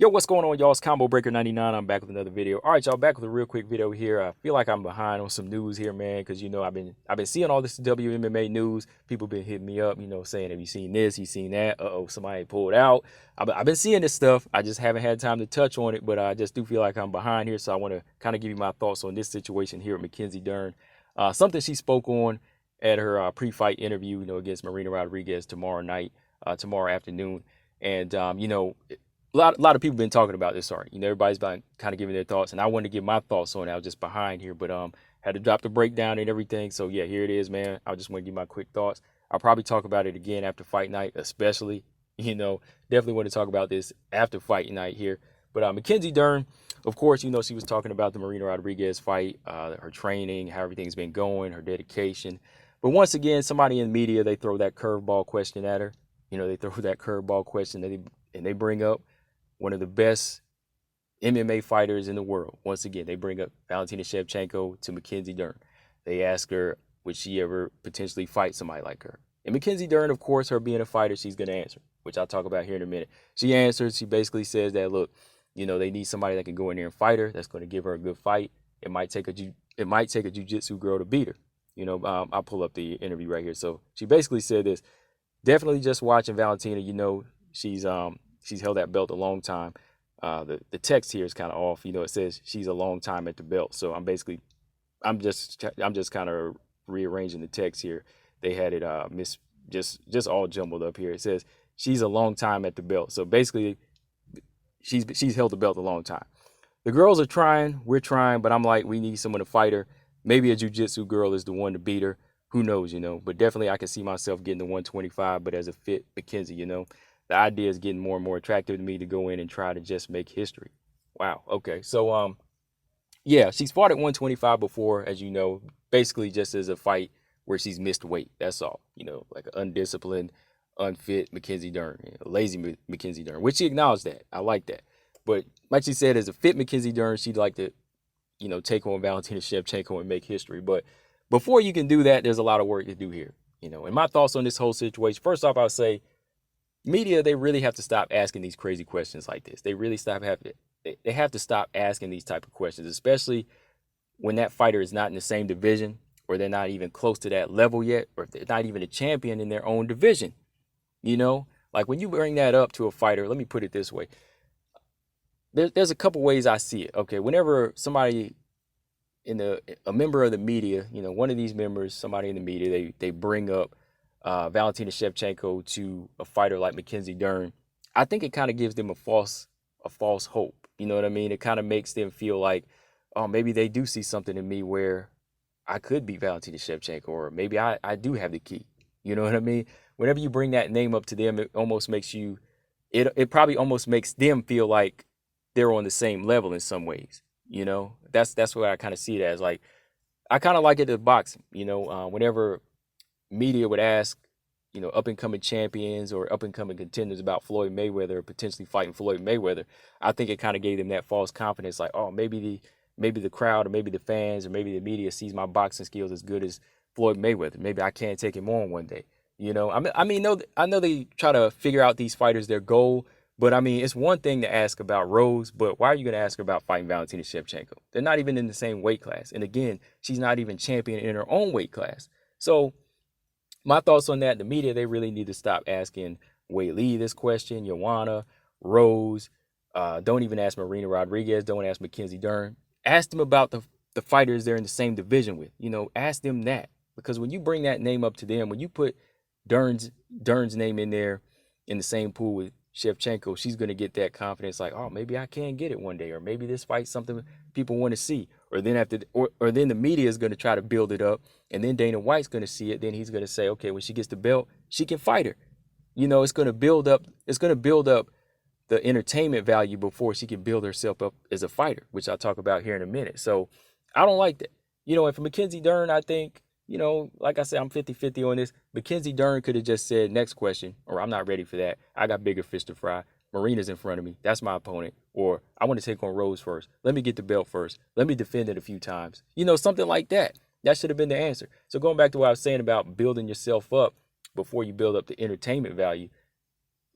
Yo, what's going on, y'all? It's Combo Breaker 99. I'm back with another video. All right, y'all, back with a real quick video here. I feel like I'm behind on some news here, man, because I've been seeing all this WMMA news. People been hitting me up, saying, "Have you seen this? You seen that? Uh-oh, somebody pulled out." I've been seeing this stuff. I just haven't had time to touch on it, but I just do feel like I'm behind here, so I want to kind of give you my thoughts on this situation here with Mackenzie Dern. Something she spoke on at her pre-fight interview, against Marina Rodriguez tomorrow afternoon, and a lot of people been talking about this already. Everybody's been kind of giving their thoughts, and I wanted to give my thoughts on it. I was just behind here, but had to drop the breakdown and everything. So yeah, here it is, man. I just want to give my quick thoughts. I'll probably talk about it again after fight night, especially. Definitely want to talk about this after fight night here. But Mackenzie Dern, of course, she was talking about the Marina Rodriguez fight, her training, how everything's been going, her dedication. But once again, somebody in the media, they throw that curveball question at her. They throw that curveball question and they bring up one of the best MMA fighters in the world. Once again, they bring up Valentina Shevchenko to Mackenzie Dern. They ask her, would she ever potentially fight somebody like her? And Mackenzie Dern, of course, her being a fighter, she's going to answer, which I'll talk about here in a minute. She answers, she basically says that, look, they need somebody that can go in there and fight her, that's going to give her a good fight. It might take a jiu-jitsu girl to beat her. I'll pull up the interview right here. So she basically said this. Definitely just watching Valentina, she's held that belt a long time. The text here is kind of off. It says she's a long time at the belt. So I'm just kind of rearranging the text here. They had it just all jumbled up here. It says she's a long time at the belt. So basically, she's held the belt a long time. The girls are trying, we're trying, but I'm like, we need someone to fight her. Maybe a jiu-jitsu girl is the one to beat her. Who knows, But definitely I can see myself getting to 125, but as a fit Mackenzie, the idea is getting more and more attractive to me to go in and try to just make history. Wow. Okay. So, yeah, she's fought at 125 before, as you know, basically just as a fight where she's missed weight. That's all, like an undisciplined, unfit Mackenzie Dern, lazy Mackenzie Dern, which she acknowledged that. I like that. But like she said, as a fit Mackenzie Dern, she'd like to, take on Valentina Shevchenko and make history. But before you can do that, there's a lot of work to do here, And my thoughts on this whole situation, first off, I would say, media, they really have to stop asking these crazy questions like this. They really they have to stop asking these type of questions, especially when that fighter is not in the same division, or they're not even close to that level yet, or if they're not even a champion in their own division. Like when you bring that up to a fighter, let me put it this way. There's a couple ways I see it. Okay, whenever somebody a member of the media, one of these members, somebody in the media, they bring up Valentina Shevchenko to a fighter like Mackenzie Dern, I think it kind of gives them a false hope. You know what I mean? It kind of makes them feel like, oh, maybe they do see something in me where I could beat Valentina Shevchenko, or maybe I do have the key. You know what I mean? Whenever you bring that name up to them, it almost makes it probably almost makes them feel like they're on the same level in some ways. That's what I kind of see it as. Like, I kind of like it in boxing. Whenever media would ask, up and coming champions or up and coming contenders about Floyd Mayweather potentially fighting Floyd Mayweather, I think it kind of gave them that false confidence, like, oh, maybe the crowd, or maybe the fans, or maybe the media sees my boxing skills as good as Floyd Mayweather. Maybe I can't take him on one day. I know they try to figure out these fighters their goal, but I mean, it's one thing to ask about Rose, but why are you going to ask her about fighting Valentina Shevchenko? They're not even in the same weight class, and again, she's not even champion in her own weight class. So my thoughts on that, the media, they really need to stop asking Wei Lee this question, Joanna, Rose. Don't even ask Marina Rodriguez. Don't ask Mackenzie Dern. Ask them about the fighters they're in the same division with. Ask them that. Because when you bring that name up to them, when you put Dern's name in there in the same pool with Shevchenko, she's going to get that confidence, like, oh, maybe I can get it one day, or maybe this fight's something people want to see. Or then then the media is going to try to build it up, and then Dana White's going to see it. Then he's going to say, okay, when she gets the belt, she can fight her. It's going to build up. It's going to build up the entertainment value before she can build herself up as a fighter, which I'll talk about here in a minute. So I don't like that. And for Mackenzie Dern, I think, like I said, I'm 50-50 on this. Mackenzie Dern could have just said, next question, or I'm not ready for that. I got bigger fish to fry. Marina's in front of me. That's my opponent. Or I want to take on Rose first. Let me get the belt first. Let me defend it a few times. Something like that. That should have been the answer. So going back to what I was saying about building yourself up before you build up the entertainment value,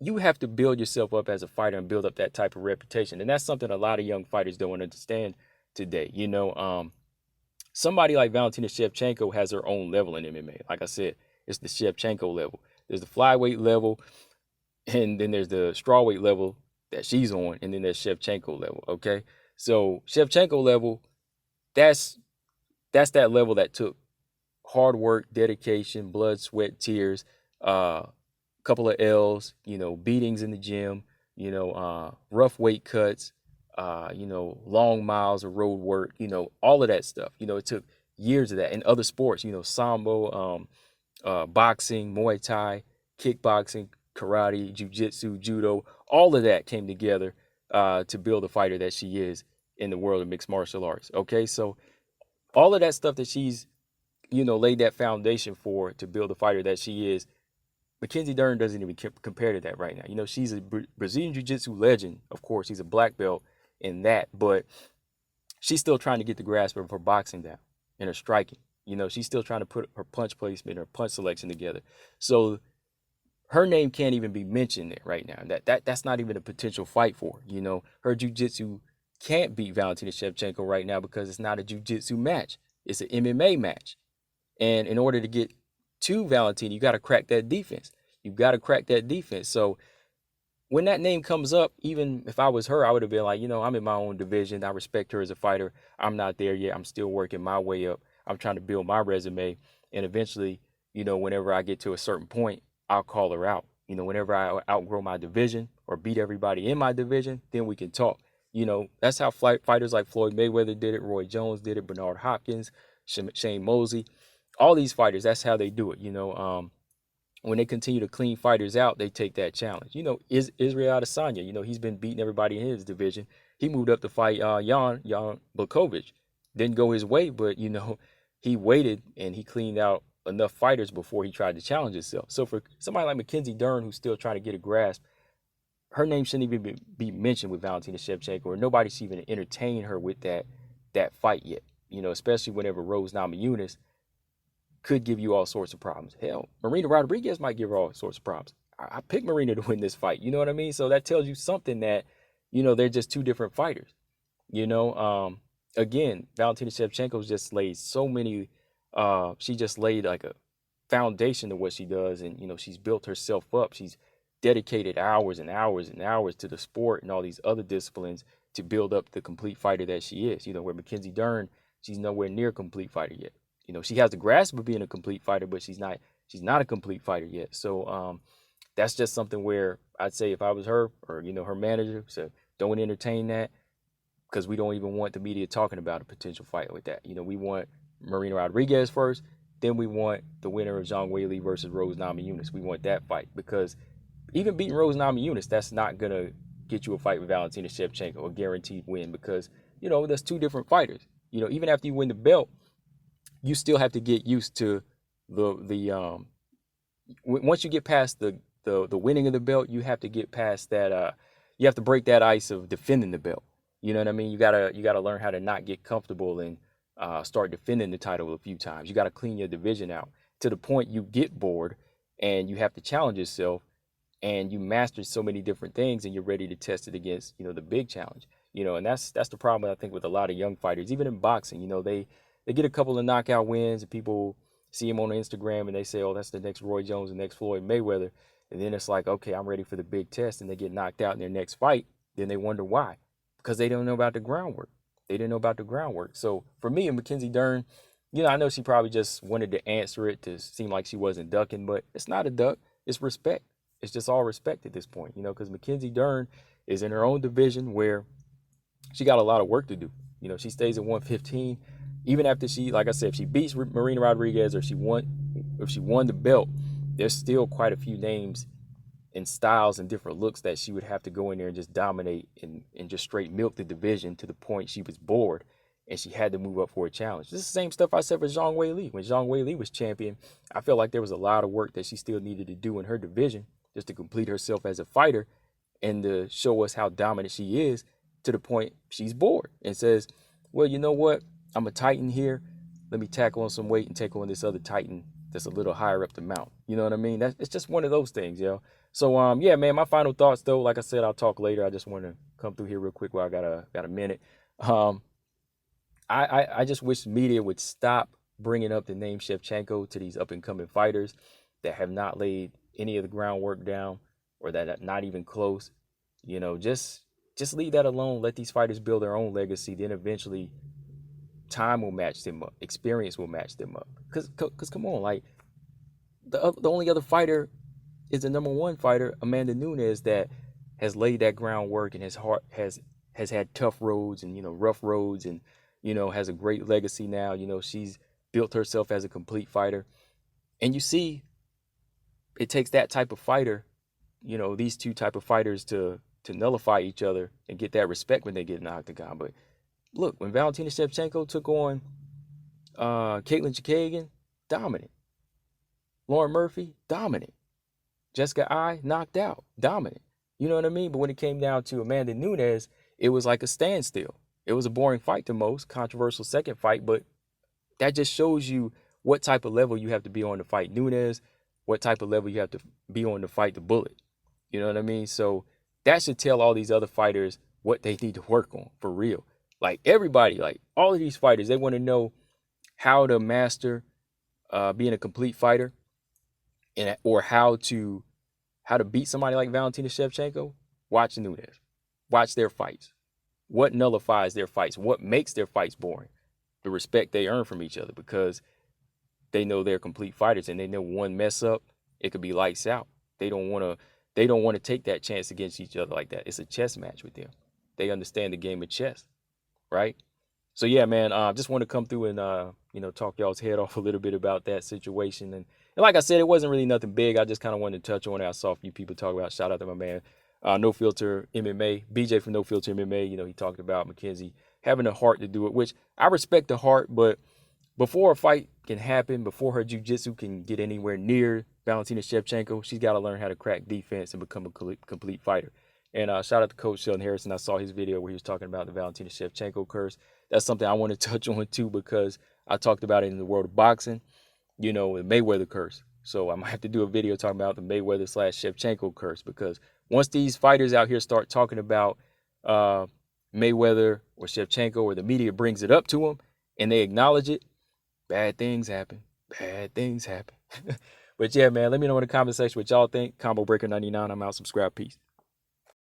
you have to build yourself up as a fighter and build up that type of reputation. And that's something a lot of young fighters don't understand today. Somebody like Valentina Shevchenko has her own level in MMA. Like I said, it's the Shevchenko level. There's the flyweight level, and then there's the strawweight level that she's on, and then there's Shevchenko level. Okay, so Shevchenko level, that's that level that took hard work, dedication, blood, sweat, tears, couple of L's, beatings in the gym, rough weight cuts, long miles of road work, all of that stuff. It took years of that. In other sports, sambo, boxing, Muay Thai, kickboxing, karate, jiu-jitsu, judo, all of that came together to build the fighter that she is in the world of mixed martial arts. Okay, so all of that stuff that she's, laid that foundation for to build the fighter that she is, Mackenzie Dern doesn't even compare to that right now. She's a Brazilian Jiu-Jitsu legend. Of course, she's a black belt in that, but she's still trying to get the grasp of her boxing down and her striking. She's still trying to put her punch placement, her punch selection together. So her name can't even be mentioned there right now. That's not even a potential fight for her. Her jiu-jitsu can't beat Valentina Shevchenko right now because it's not a jiu-jitsu match. It's an MMA match. And in order to get to Valentina, you got to crack that defense. You've got to crack that defense. So when that name comes up, even if I was her, I would have been like, I'm in my own division. I respect her as a fighter. I'm not there yet. I'm still working my way up. I'm trying to build my resume. And eventually, whenever I get to a certain point, I'll call her out. Whenever I outgrow my division or beat everybody in my division, then we can talk. That's how fighters like Floyd Mayweather did it. Roy Jones did it. Bernard Hopkins, Shane Mosley. All these fighters, that's how they do it. When they continue to clean fighters out, they take that challenge. Israel Adesanya, he's been beating everybody in his division. He moved up to fight Jan Blachowicz. Didn't go his way, but, he waited and he cleaned out enough fighters before he tried to challenge himself. So for somebody like Mackenzie Dern, who's still trying to get a grasp, her name shouldn't even be mentioned with Valentina Shevchenko, or nobody should even entertain her with that fight yet. Especially whenever Rose Namajunas could give you all sorts of problems. Hell, Marina Rodriguez might give her all sorts of problems. I picked Marina to win this fight. You know what I mean? So that tells you something that, they're just two different fighters. Again, Valentina Shevchenko's just laid so many, she just laid like a foundation to what she does. And, she's built herself up. She's dedicated hours and hours and hours to the sport and all these other disciplines to build up the complete fighter that she is. Where Mackenzie Dern, she's nowhere near a complete fighter yet. She has the grasp of being a complete fighter, but she's not a complete fighter yet. So that's just something where I'd say if I was her or, her manager, so don't entertain that, because we don't even want the media talking about a potential fight with that. We want Marina Rodriguez first, then we want the winner of Zhang Weili versus Rose Namajunas. We want that fight, because even beating Rose Namajunas, that's not going to get you a fight with Valentina Shevchenko, a guaranteed win, because, that's two different fighters. Even after you win the belt, you still have to get used to the once you get past the winning of the belt, you have to get past that. You have to break that ice of defending the belt. You know what I mean? You gotta learn how to not get comfortable and start defending the title a few times. You gotta clean your division out to the point you get bored and you have to challenge yourself, and you master so many different things and you're ready to test it against the big challenge. And that's the problem I think with a lot of young fighters, even in boxing. They get a couple of knockout wins and people see them on Instagram and they say, oh, that's the next Roy Jones, the next Floyd Mayweather. And then it's like, okay, I'm ready for the big test. And they get knocked out in their next fight. Then they wonder why. Because they don't know about the groundwork. They didn't know about the groundwork. So for me and Mackenzie Dern, I know she probably just wanted to answer it to seem like she wasn't ducking, but it's not a duck. It's respect. It's just all respect at this point, because Mackenzie Dern is in her own division where she got a lot of work to do. She stays at 115. Even after she, like I said, if she beats Marina Rodriguez or if she won the belt, there's still quite a few names and styles and different looks that she would have to go in there and just dominate and just straight milk the division to the point she was bored and she had to move up for a challenge. This is the same stuff I said for Zhang Weili. When Zhang Weili was champion, I felt like there was a lot of work that she still needed to do in her division just to complete herself as a fighter and to show us how dominant she is, to the point she's bored and says, well, you know what? I'm a Titan here. Let me tackle on some weight and take on this other Titan that's a little higher up the mountain. You know what I mean? It's just one of those things, yo. So yeah, man, my final thoughts though, like I said, I'll talk later. I just want to come through here real quick while I got a minute. Um, I just wish media would stop bringing up the name Shevchenko to these up and coming fighters that have not laid any of the groundwork down or that are not even close. You know, just leave that alone. Let these fighters build their own legacy. Then eventually, time will match them up. Experience will match them up. Cause come on, like the only other fighter is the number one fighter, Amanda Nunes, that has laid that groundwork and has had tough roads and rough roads and has a great legacy now. She's built herself as a complete fighter, and you see, it takes that type of fighter, these two type of fighters to nullify each other and get that respect when they get in the octagon. But look, when Valentina Shevchenko took on Caitlin Chikagian, dominant. Lauren Murphy, dominant. Jessica I, knocked out, dominant. You know what I mean? But when it came down to Amanda Nunes, it was like a standstill. It was a boring fight to most, controversial second fight, but that just shows you what type of level you have to be on to fight Nunes, what type of level you have to be on to fight the Bullet. You know what I mean? So that should tell all these other fighters what they need to work on, for real. Like everybody, like all of these fighters, they want to know how to master being a complete fighter, or how to beat somebody like Valentina Shevchenko. Watch Nunes. Watch their fights. What nullifies their fights? What makes their fights boring? The respect they earn from each other, because they know they're complete fighters and they know one mess up, it could be lights out. They don't want to take that chance against each other like that. It's a chess match with them. They understand the game of chess, right? So yeah, man, just want to come through and talk y'all's head off a little bit about that situation. And like I said, it wasn't really nothing big. I just kind of wanted to touch on it. I saw a few people talk about. Shout out to my man, No Filter MMA, BJ from No Filter MMA. He talked about Mackenzie having the heart to do it, which I respect the heart. But before a fight can happen, before her jiu-jitsu can get anywhere near Valentina Shevchenko, she's got to learn how to crack defense and become a complete fighter. And shout out to Coach Sheldon Harrison. I saw his video where he was talking about the Valentina Shevchenko curse. That's something I want to touch on too, because I talked about it in the world of boxing, the Mayweather curse. So I might have to do a video talking about the Mayweather / Shevchenko curse, because once these fighters out here start talking about Mayweather or Shevchenko, or the media brings it up to them and they acknowledge it, bad things happen. Bad things happen. But yeah, man, let me know in the comment section what y'all think. Combo Breaker 99. I'm out. Subscribe. Peace.